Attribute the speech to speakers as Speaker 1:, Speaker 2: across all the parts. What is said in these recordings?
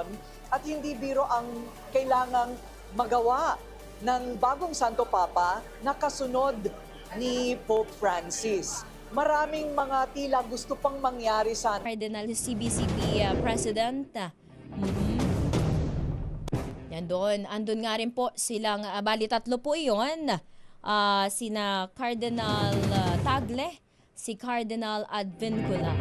Speaker 1: eleksyon at hindi biro ang kailangang magawa ng bagong Santo Papa na kasunod ni Pope Francis. Maraming mga tila gusto pang mangyari sa
Speaker 2: Cardinal CBCP President. Yan doon. Andun nga rin po silang, bali tatlo po iyon. Sina Cardinal Tagle, si Cardinal Advincula.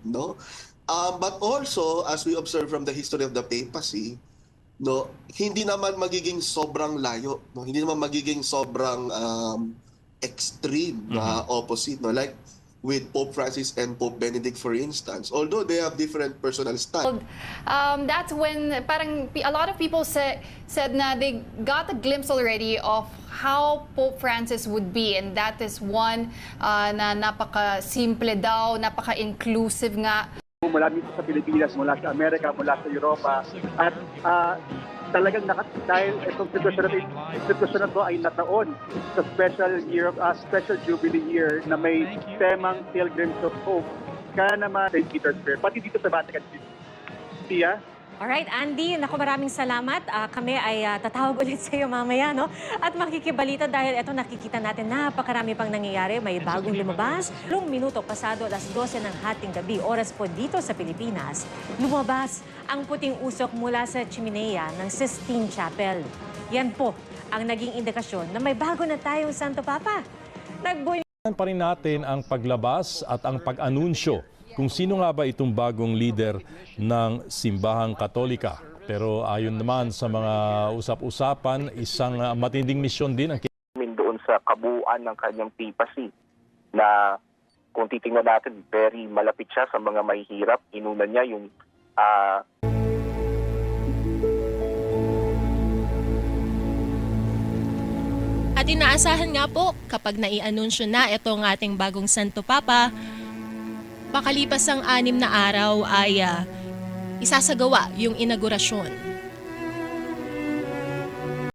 Speaker 3: No? But also, as we observe from the history of the papacy, no, hindi naman magiging sobrang layo, no? Hindi naman magiging sobrang extreme na opposite, no? Like with Pope Francis and Pope Benedict, for instance, although they have different personal styles.
Speaker 4: That's when parang a lot of people said na they got a glimpse already of how Pope Francis would be, and that is one na napaka-simple daw, napaka-inclusive nga.
Speaker 5: Mula dito sa Pilipinas, mula sa Amerika, mula sa Europa, at talagang dahil itong sitwasyon na to ay nataon sa special jubilee year na may temang Pilgrims of Hope, kaya naman St. Peter's Square, pati dito sa Vatican City. Tia?
Speaker 6: Alright, Andy, naku, maraming salamat. Kami ay tatawag ulit sa iyo mamaya, no? At makikibalita dahil ito nakikita natin napakarami pang nangyayari. May bagong lumabas. 2 minuto pasado alas 12 ng hating gabi, oras po dito sa Pilipinas. Lumabas ang puting usok mula sa chimenea ng Sistine Chapel. Yan po ang naging indikasyon na may bago na tayong Santo Papa.
Speaker 7: Pa rin natin ang paglabas at ang pag-anunsyo kung sino nga ba itong bagong leader ng Simbahang Katolika. Pero ayon naman sa mga usap-usapan, isang matinding misyon din ang
Speaker 8: doon sa kabuuan ng kanyang papacy na kung titingnan natin, very malapit siya sa mga mahihirap. Inuna niya yung
Speaker 2: At inaasahan nga po kapag nai-anunsyo na itong ating bagong Santo Papa, makalipas ang 6 na araw ay isasagawa yung inaugurasyon